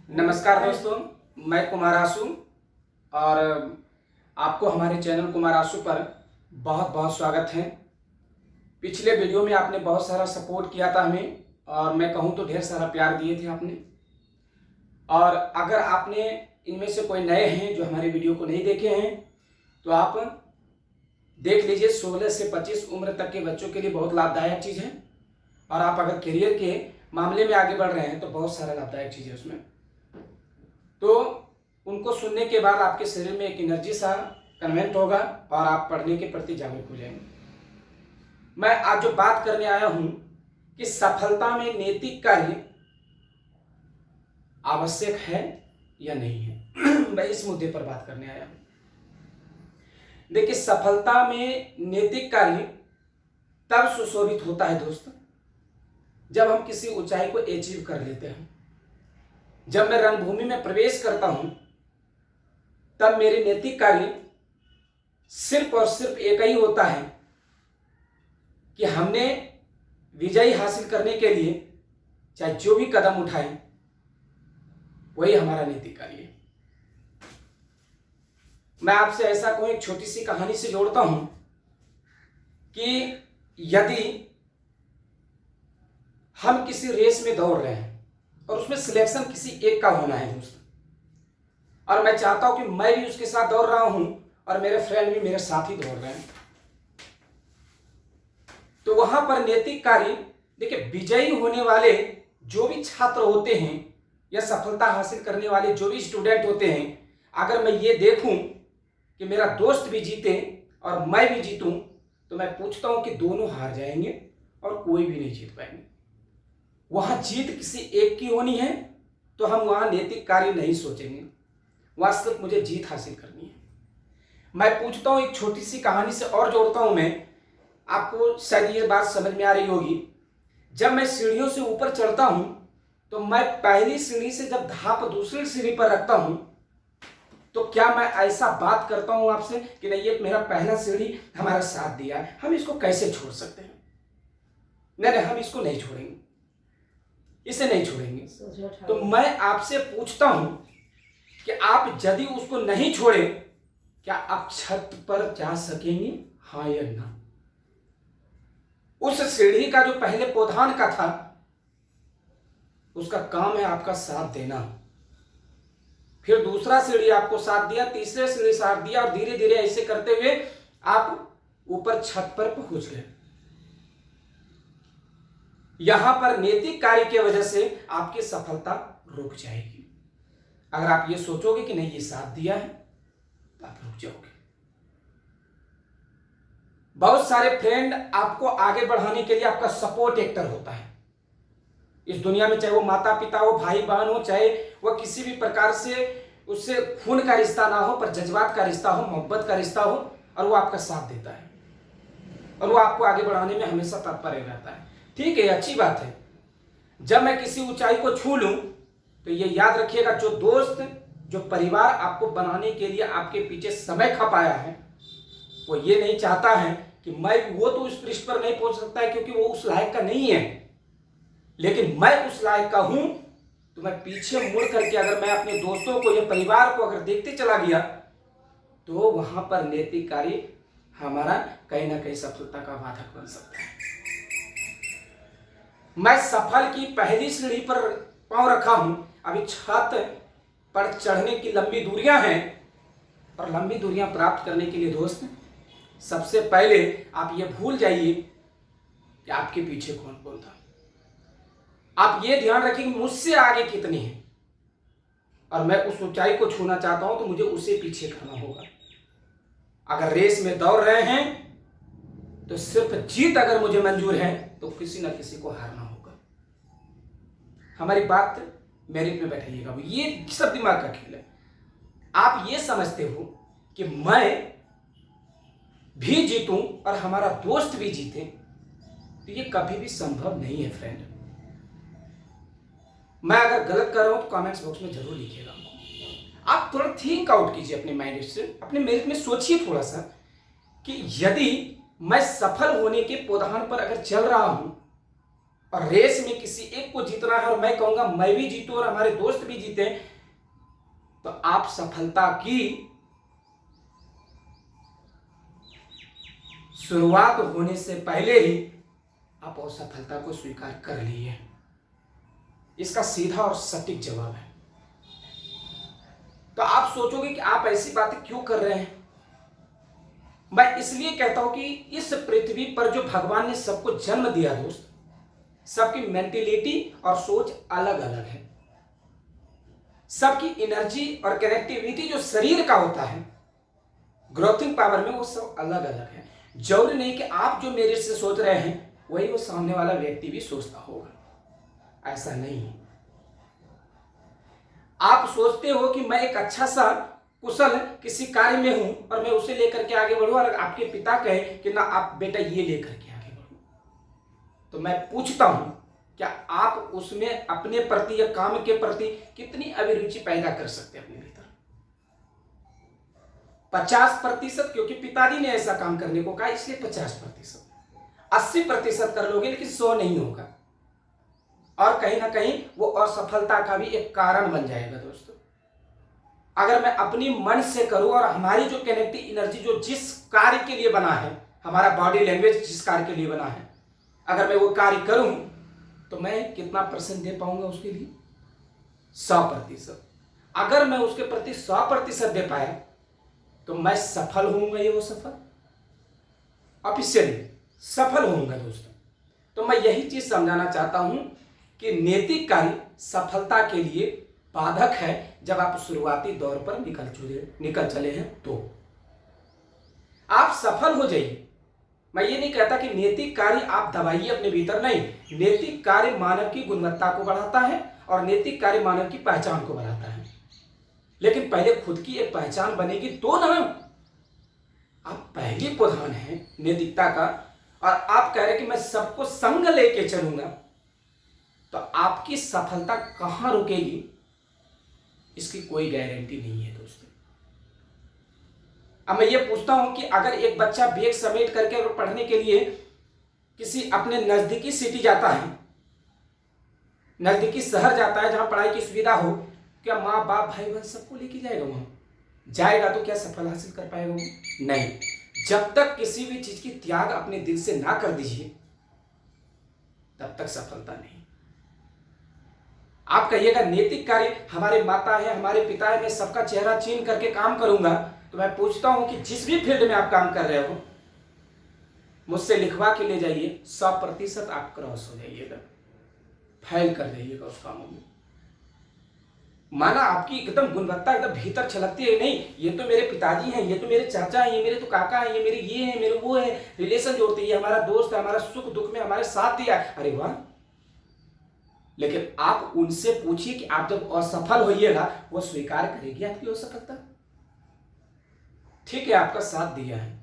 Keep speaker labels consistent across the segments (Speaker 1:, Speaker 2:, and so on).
Speaker 1: नमस्कार दोस्तों, मैं कुमार आशु और आपको हमारे चैनल कुमार आशु पर बहुत बहुत स्वागत है। पिछले वीडियो में आपने बहुत सारा सपोर्ट किया था हमें और मैं कहूँ तो ढेर सारा प्यार दिए थे आपने। और अगर आपने इनमें से कोई नए हैं जो हमारे वीडियो को नहीं देखे हैं तो आप देख लीजिए। 16 से 25 उम्र तक के बच्चों के लिए बहुत लाभदायक चीज़ है और आप अगर करियर के मामले में आगे बढ़ रहे हैं तो बहुत सारा लाभदायक चीज़ है उसमें। तो उनको सुनने के बाद आपके शरीर में एक एनर्जी सा कन्वेंट होगा और आप पढ़ने के प्रति जागरूक हो जाएंगे। मैं आज जो बात करने आया हूं कि सफलता में नैतिक कार्य आवश्यक है या नहीं है, मैं इस मुद्दे पर बात करने आया हूं। देखिए, सफलता में नैतिक कार्य तब सुशोभित होता है दोस्त, जब हम किसी ऊंचाई को अचीव कर लेते हैं। जब मैं रणभूमि में प्रवेश करता हूं तब मेरे नैतिक कार्य सिर्फ और सिर्फ एक ही होता है कि हमने विजय हासिल करने के लिए चाहे जो भी कदम उठाए वही हमारा नैतिक कार्य है। मैं आपसे ऐसा कहूं, एक छोटी सी कहानी से जोड़ता हूं कि यदि हम किसी रेस में दौड़ रहे हैं और उसमें सिलेक्शन किसी एक का होना है दोस्त, और मैं चाहता हूं कि मैं भी उसके साथ दौड़ रहा हूं और मेरे फ्रेंड भी मेरे साथ ही दौड़ रहे हैं, तो वहां पर नैतिक कार्य, देखिए, विजयी होने वाले जो भी छात्र होते हैं या सफलता हासिल करने वाले जो भी स्टूडेंट होते हैं, अगर मैं ये देखूं कि मेरा दोस्त भी जीते और मैं भी जीतूं तो मैं पूछता हूं कि दोनों हार जाएंगे और कोई भी नहीं जीत पाएंगे। वहां जीत किसी एक की होनी है तो हम वहां नैतिक कार्य नहीं सोचेंगे, वहां सिर्फ मुझे जीत हासिल करनी है। मैं पूछता हूं, एक छोटी सी कहानी से और जोड़ता हूं मैं, आपको शायद ये बात समझ में आ रही होगी। जब मैं सीढ़ियों से ऊपर चढ़ता हूं तो मैं पहली सीढ़ी से जब धाप दूसरी सीढ़ी पर रखता हूं तो क्या मैं ऐसा बात करता हूं आपसे कि नहीं, ये मेरा पहला सीढ़ी हमारा साथ दिया है, हम इसको कैसे छोड़ सकते हैं? नहीं, हम इसको नहीं छोड़ेंगे, इसे नहीं छोड़ेंगे। तो मैं आपसे पूछता हूं कि आप यदि उसको नहीं छोड़े, क्या आप छत पर जा सकेंगे? हाँ या ना? उस सीढ़ी का जो पहले पौधान का था उसका काम है आपका साथ देना, फिर दूसरा सीढ़ी आपको साथ दिया, तीसरे सीढ़ी साथ दिया और धीरे धीरे ऐसे करते हुए आप ऊपर छत पर पहुंच गए। यहां पर नैतिक कार्य की वजह से आपकी सफलता रुक जाएगी। अगर आप ये सोचोगे कि नहीं, ये साथ दिया है, तो आप रुक जाओगे। बहुत सारे फ्रेंड आपको आगे बढ़ाने के लिए आपका सपोर्ट एक्टर होता है इस दुनिया में, चाहे वो माता पिता हो, भाई बहन हो, चाहे वह किसी भी प्रकार से उससे खून का रिश्ता ना हो पर जज्बात का रिश्ता हो, मोहब्बत का रिश्ता हो, और वो आपका साथ देता है और वो आपको आगे बढ़ाने में हमेशा तत्पर रहता है। ठीक है, अच्छी बात है। जब मैं किसी ऊंचाई को छू लूं तो ये याद रखिएगा, जो दोस्त, जो परिवार आपको बनाने के लिए आपके पीछे समय खपाया है, वो ये नहीं चाहता है कि वो तो उस पृष्ठ पर नहीं पहुंच सकता है क्योंकि वो उस लायक का नहीं है, लेकिन मैं उस लायक का हूं, तो मैं पीछे मुड़ करके अगर मैं अपने दोस्तों को या परिवार को अगर देखते चला गया तो वहां पर नैतिक कार्य हमारा कहीं ना कहीं सफलता का बाधक बन सकता है। मैं सफल की पहली सीढ़ी पर पांव रखा हूं, अभी छत पर चढ़ने की लंबी दूरियां हैं, और लंबी दूरियां प्राप्त करने के लिए दोस्त, सबसे पहले आप ये भूल जाइए कि आपके पीछे कौन कौन था। आप ये ध्यान रखिए कि मुझसे आगे कितने हैं और मैं उस ऊंचाई को छूना चाहता हूं तो मुझे उसे पीछे करना होगा। अगर रेस में दौड़ रहे हैं तो सिर्फ जीत अगर मुझे मंजूर है तो किसी ना किसी को हारना होगा। हमारी बात मेरिट में बैठाइएगा, ये सब दिमाग का खेल है। आप ये समझते हो कि मैं भी जीतूं और हमारा दोस्त भी जीते, तो ये कभी भी संभव नहीं है फ्रेंड। मैं अगर गलत कर रहा हूं तो कमेंट्स बॉक्स में जरूर लिखिएगा। आप थोड़ा थिंक आउट कीजिए अपने माइंड से, अपने मेरिट में सोचिए थोड़ा सा कि यदि मैं सफल होने के पौधान पर अगर चल रहा हूं और रेस में किसी एक को जीतना है और मैं कहूंगा मैं भी जीतूं और हमारे दोस्त भी जीते, तो आप सफलता की शुरुआत होने से पहले ही आप असफलता को स्वीकार कर लिए। इसका सीधा और सटीक जवाब है। तो आप सोचोगे कि आप ऐसी बातें क्यों कर रहे हैं। मैं इसलिए कहता हूं कि इस पृथ्वी पर जो भगवान ने सबको जन्म दिया दोस्त, सबकी मेंटेलिटी और सोच अलग अलग है। सबकी एनर्जी और कनेक्टिविटी जो शरीर का होता है, ग्रोथिंग पावर में, वो सब अलग अलग है। जरूरी नहीं कि आप जो मेरे से सोच रहे हैं वही वो सामने वाला व्यक्ति भी सोचता होगा, ऐसा नहीं है। आप सोचते हो कि मैं एक अच्छा सा कुशल किसी कार्य में हूं और मैं उसे लेकर के आगे बढ़ूं, और आपके पिता कहे कि ना आप बेटा ये लेकर के आगे बढ़ो, तो मैं पूछता हूं क्या आप उसमें अपने प्रति या काम के प्रति कितनी अभिरुचि पैदा कर सकते हैं अपने भीतर? 50%, क्योंकि पिताजी ने ऐसा काम करने को कहा इसलिए 50%। 80% कर लोगे लेकिन 100 नहीं होगा, और कहीं ना कहीं वो असफलता का भी एक कारण बन जाएगा दोस्तों। अगर मैं अपनी मन से करूं और हमारी जो कनेक्टिव एनर्जी जो जिस कार्य के लिए बना है, हमारा बॉडी लैंग्वेज जिस कार्य के लिए बना है, अगर मैं वो कार्य करूं तो मैं कितना परसेंट दे पाऊंगा उसके लिए? 100%। अगर मैं उसके प्रति 100% दे पाया तो मैं सफल होऊंगा, ये वो सफल ऑफिशियली सफल होऊंगा दोस्तों। तो मैं यही चीज समझाना चाहता हूं कि नैतिक कार्य सफलता के लिए बाधक है जब आप शुरुआती दौर पर निकल चले हैं तो आप सफल हो जाइए। मैं ये नहीं कहता कि नैतिक कार्य आप दबाइए अपने भीतर, नहीं। नैतिक कार्य मानव की गुणवत्ता को बढ़ाता है और नैतिक कार्य मानव की पहचान को बढ़ाता है, लेकिन पहले खुद की एक पहचान बनेगी तो ना। आप पहली प्रधान हैं नैतिकता का और आप कह रहे कि मैं सबको संग लेके चलूंगा, तो आपकी सफलता कहां रुकेगी इसकी कोई गारंटी नहीं है दोस्तों। अब मैं ये पूछता हूं कि अगर एक बच्चा बैग समेट करके अगर पढ़ने के लिए किसी अपने नजदीकी सिटी जाता है, नजदीकी शहर जाता है जहां पढ़ाई की सुविधा हो, क्या माँ बाप भाई बहन सबको लेके जाएगा? वहां जाएगा तो क्या सफल हासिल कर पाएगा वो? नहीं। जब तक किसी भी चीज की त्याग अपने दिल से ना कर दीजिए तब तक सफलता नहीं। आप कहिएगा नैतिक कार्य हमारे माता है, हमारे पिता है, मैं सबका चेहरा चीन करके काम करूंगा, तो मैं पूछता हूं कि जिस भी फील्ड में आप काम कर रहे हो मुझसे लिखवा के ले जाइए, 100% आप क्रॉस हो जाइएगा, फेल कर जाइएगा उस कामों में। माना आपकी एकदम गुणवत्ता एकदम भीतर छलकती है, नहीं ये तो मेरे पिताजी हैं, ये तो मेरे चाचा हैं, ये मेरे तो काका हैं, ये मेरे ये हैं, मेरे वो है, रिलेशन जोड़ते हैं, हमारा दोस्त है, हमारा सुख दुख में हमारे साथ दिया, अरे वाह। लेकिन आप उनसे पूछिए कि आप जब असफल होइएगा वो स्वीकार करेगी आपकी असफलता? ठीक है आपका साथ दिया है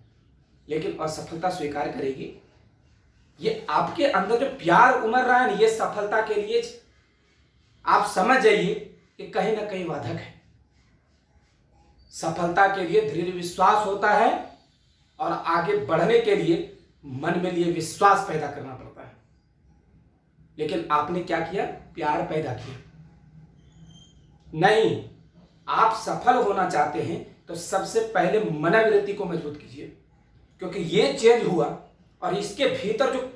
Speaker 1: लेकिन असफलता स्वीकार करेगी? ये आपके अंदर जो प्यार उमड़ रहा है ना, ये सफलता के लिए आप समझ जाइए कि कहीं ना कहीं बाधक है। सफलता के लिए दृढ़ विश्वास होता है और आगे बढ़ने के लिए मन में लिए विश्वास पैदा करना पड़ता है। लेकिन आपने क्या किया? प्यार पैदा किया। नहीं, आप सफल होना चाहते हैं तो सबसे पहले मनोवृत्ति को मजबूत कीजिए, क्योंकि ये चेंज हुआ और इसके भीतर जो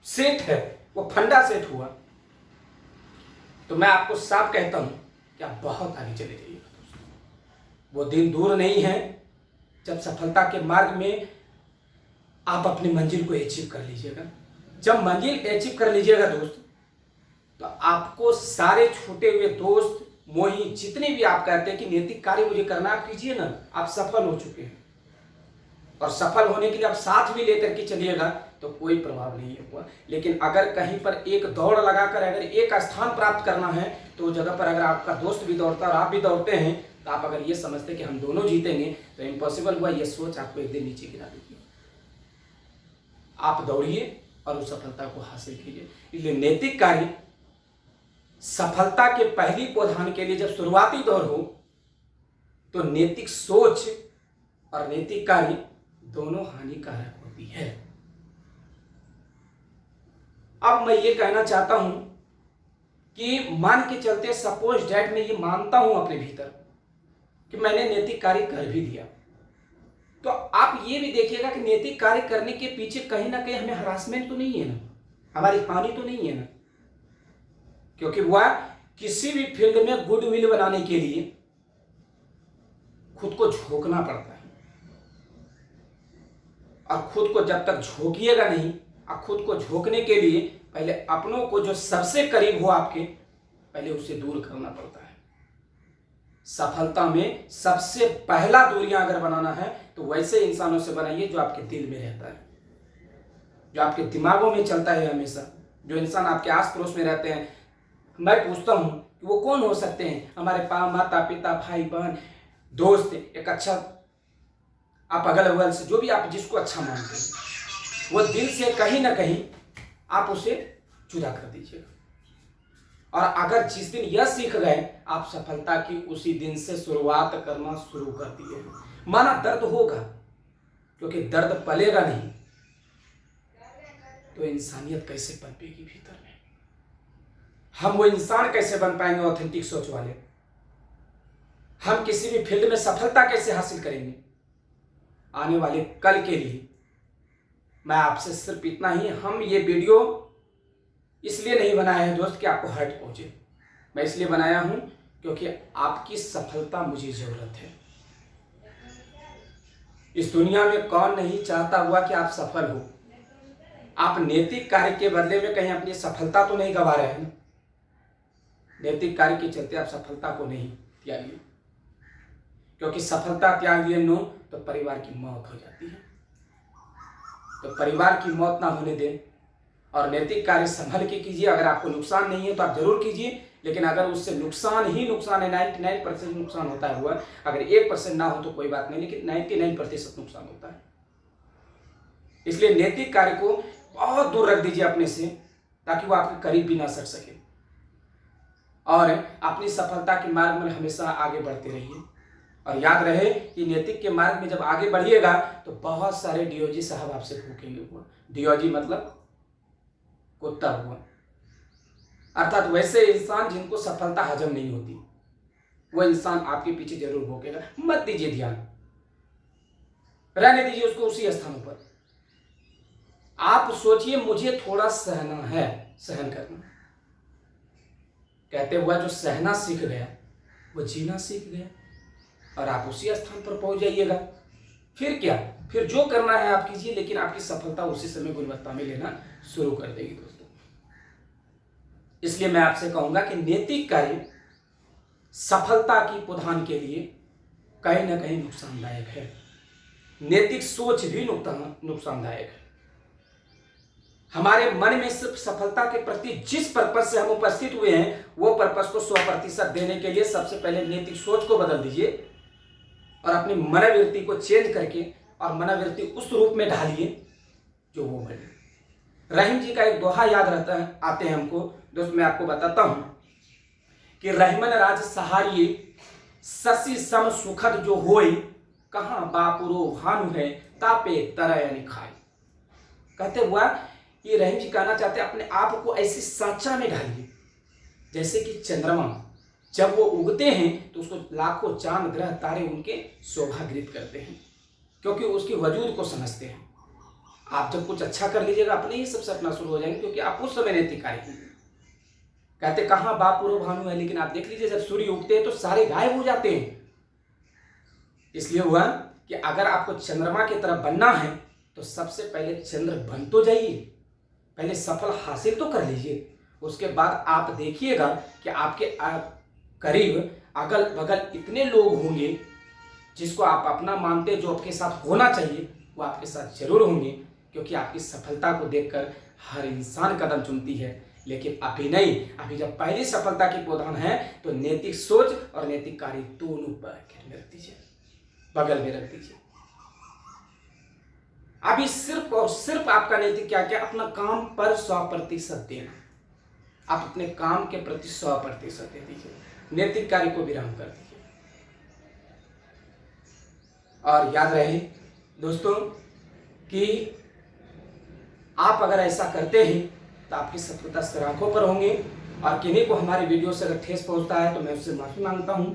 Speaker 1: सेट है वो फंडा सेट हुआ, तो मैं आपको साफ कहता हूं कि आप बहुत आगे चले जाइएगा दोस्तों। वो दिन दूर नहीं है जब सफलता के मार्ग में आप अपनी मंजिल को अचीव कर लीजिएगा। जब मंजिल अचीव कर लीजिएगा दोस्त, तो आपको सारे छूटे हुए दोस्त मोही जितने भी आप कहते हैं कि नैतिक कार्य मुझे करना, आप कीजिए ना, आप सफल हो चुके हैं। और सफल होने के लिए आप साथ भी लेकर के चलिएगा तो कोई प्रभाव नहीं हुआ। लेकिन अगर कहीं पर एक दौड़ लगाकर अगर एक स्थान प्राप्त करना है तो उस जगह पर अगर आपका दोस्त भी दौड़ता है और आप भी दौड़ते हैं, तो आप अगर ये समझते कि हम दोनों जीतेंगे तो इम्पॉसिबल हुआ। ये सोच आपको एक दिन नीचे गिरा देगी। आप दौड़िए और उस सफलता को हासिल कीजिए। इसलिए नैतिक कार्य सफलता के पहली प्रधान के लिए जब शुरुआती दौर हो तो नैतिक सोच और नैतिक कार्य दोनों हानिकारक होती है। अब मैं ये कहना चाहता हूं कि मान के चलते सपोज डैट मैं ये मानता हूं अपने भीतर कि मैंने नैतिक कार्य कर भी दिया, तो आप ये भी देखिएगा कि नैतिक कार्य करने के पीछे कहीं ना कहीं हमें हरासमेंट तो नहीं है ना, हमारी हानि तो नहीं है ना, क्योंकि वह किसी भी फील्ड में गुडविल बनाने के लिए खुद को झोंकना पड़ता है, और खुद को जब तक झोंकिएगा नहीं, और खुद को झोंकने के लिए पहले अपनों को जो सबसे करीब हो आपके, पहले उसे दूर करना पड़ता है। सफलता में सबसे पहला दूरियां अगर बनाना है तो वैसे इंसानों से बनाइए जो आपके दिल में रहता है, जो आपके दिमागों में चलता है हमेशा, जो इंसान आपके आस पड़ोस में रहते हैं। मैं पूछता हूं कि वो कौन हो सकते हैं? हमारे माता पिता, भाई बहन, दोस्त, एक अच्छा आप अगल बगल से जो भी आप जिसको अच्छा मानते हैं, वो दिल से कहीं ना कहीं आप उसे जुदा कर दीजिएगा। और अगर जिस दिन यह सीख गए, आप सफलता की उसी दिन से शुरुआत करना शुरू कर दिए। माना दर्द होगा, क्योंकि दर्द पलेगा नहीं तो इंसानियत कैसे पनपेगी भीतर में? हम वो इंसान कैसे बन पाएंगे ऑथेंटिक सोच वाले? हम किसी भी फील्ड में सफलता कैसे हासिल करेंगे? आने वाले कल के लिए मैं आपसे सिर्फ इतना ही, हम ये वीडियो इसलिए नहीं बनाया है दोस्त कि आपको हर्ट पहुंचे, मैं इसलिए बनाया हूं क्योंकि आपकी सफलता मुझे जरूरत है। इस दुनिया में कौन नहीं चाहता हुआ कि आप सफल हो? आप नैतिक कार्य के बदले में कहीं अपनी सफलता तो नहीं गंवा रहे हैं? नैतिक कार्य के चलते आप सफलता को नहीं त्यागिए, क्योंकि सफलता त्याग दिए नो तो परिवार की मौत हो जाती है। तो परिवार की मौत ना होने दें और नैतिक कार्य संभल के कीजिए। अगर आपको नुकसान नहीं है तो आप जरूर कीजिए, लेकिन अगर उससे नुकसान ही नुकसान है, 99% नुकसान होता है हुआ, अगर 1% ना हो तो कोई बात नहीं, लेकिन 99% नुकसान होता है। इसलिए नैतिक कार्य को बहुत दूर रख दीजिए अपने से, ताकि वो आपके करीब भी ना सर सके, और अपनी सफलता के मार्ग में हमेशा आगे बढ़ते रहिए। और याद रहे कि नैतिक के मार्ग में जब आगे बढ़िएगा तो बहुत सारे डीओजी साहब आपसे भूखेंगे हुआ। डीओजी मतलब कुत्ता हुआ, अर्थात वैसे इंसान जिनको सफलता हजम नहीं होती, वो इंसान आपके पीछे जरूर भूखेगा। मत दीजिए ध्यान, रहने दीजिए उसको उसी स्थानों पर। आप सोचिए मुझे थोड़ा सहना है, सहन करना। कहते हुआ जो सहना सीख गया वो जीना सीख गया, और आप उसी स्थान पर पहुंच जाइएगा। फिर क्या, फिर जो करना है आप कीजिए, लेकिन आपकी सफलता उसी समय गुणवत्ता में लेना शुरू कर देगी दोस्तों। इसलिए मैं आपसे कहूंगा कि नैतिक कार्य सफलता की प्रदान के लिए कहीं ना कहीं नुकसानदायक है। नैतिक सोच भी नुकसानदायक है। हमारे मन में सिर्फ सफलता के प्रति जिस पर्पस से हम उपस्थित हुए हैं, वो पर्पस को 100% देने के लिए सबसे पहले नैतिक सोच को बदल दीजिए और अपनी मनोवृत्ति को चेंज करके और मनोवृत्ति उस रूप में ढालिए जो वो बने। रहीम जी का एक दोहा याद रहता है, आते हैं हमको दोस्त, मैं आपको बताता हूं कि रहमन राज सहारिये शशि सम सुखद जो होई, कहां बापुरो भानु है तापे तरय खाई। कहते हुआ ये रहीम जी कहना चाहते हैं, अपने आप को ऐसी साचा में ढालिए जैसे कि चंद्रमा जब वो उगते हैं तो उसको लाखों चांद ग्रह तारे उनके शोभागृत करते हैं, क्योंकि उसके वजूद को समझते हैं। आप जब कुछ अच्छा कर लीजिएगा, अपने ही सब सपना शुरू हो जाएंगे, क्योंकि आप उस समय नैतिक कार्य कीजिए। कहते कहां बापुरो भानु है, लेकिन आप देख लीजिए जब सूर्य उगते हैं तो सारे गायब हो जाते हैं। इसलिए हुआ कि अगर आपको चंद्रमा की तरफ बनना है तो सबसे पहले चंद्र बन तो जाइए, पहले सफल हासिल तो कर लीजिए। उसके बाद आप देखिएगा कि आपके करीब अगल बगल इतने लोग होंगे जिसको आप अपना मानते, जो आपके साथ होना चाहिए वो आपके साथ जरूर होंगे, क्योंकि आपकी सफलता को देखकर हर इंसान कदम चुनती है। लेकिन अभी नहीं, अभी जब पहली सफलता की प्रधान है तो नैतिक सोच और नैतिक कार्य दोनों ब्रैकेट में रख दीजिए, बगल में रख दीजिए। अभी सिर्फ और सिर्फ आपका नैतिक क्या क्या, अपना काम पर 100% देना। आप अपने काम के प्रति 100% दे दीजिए, नैतिक कार्य को विराम कर दीजिए। और याद रहे दोस्तों कि आप अगर ऐसा करते हैं तो आपकी सफलता सराखों पर होंगे। और किन्हीं को हमारे वीडियो से अगर ठेस पहुंचता है तो मैं उससे माफ़ी मांगता हूं।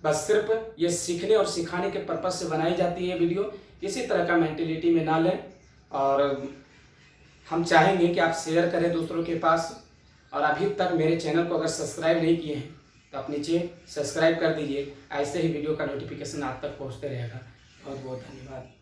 Speaker 1: बस सिर्फ ये सीखने और सिखाने के पर्पज़ से बनाई जाती है वीडियो, किसी तरह का मेंटेलिटी में ना लें। और हम चाहेंगे कि आप शेयर करें दूसरों के पास। और अभी तक मेरे चैनल को अगर सब्सक्राइब नहीं किए हैं तो आप नीचे सब्सक्राइब कर दीजिए। ऐसे ही वीडियो का नोटिफिकेशन आप तक पहुंचते रहेगा। बहुत बहुत धन्यवाद।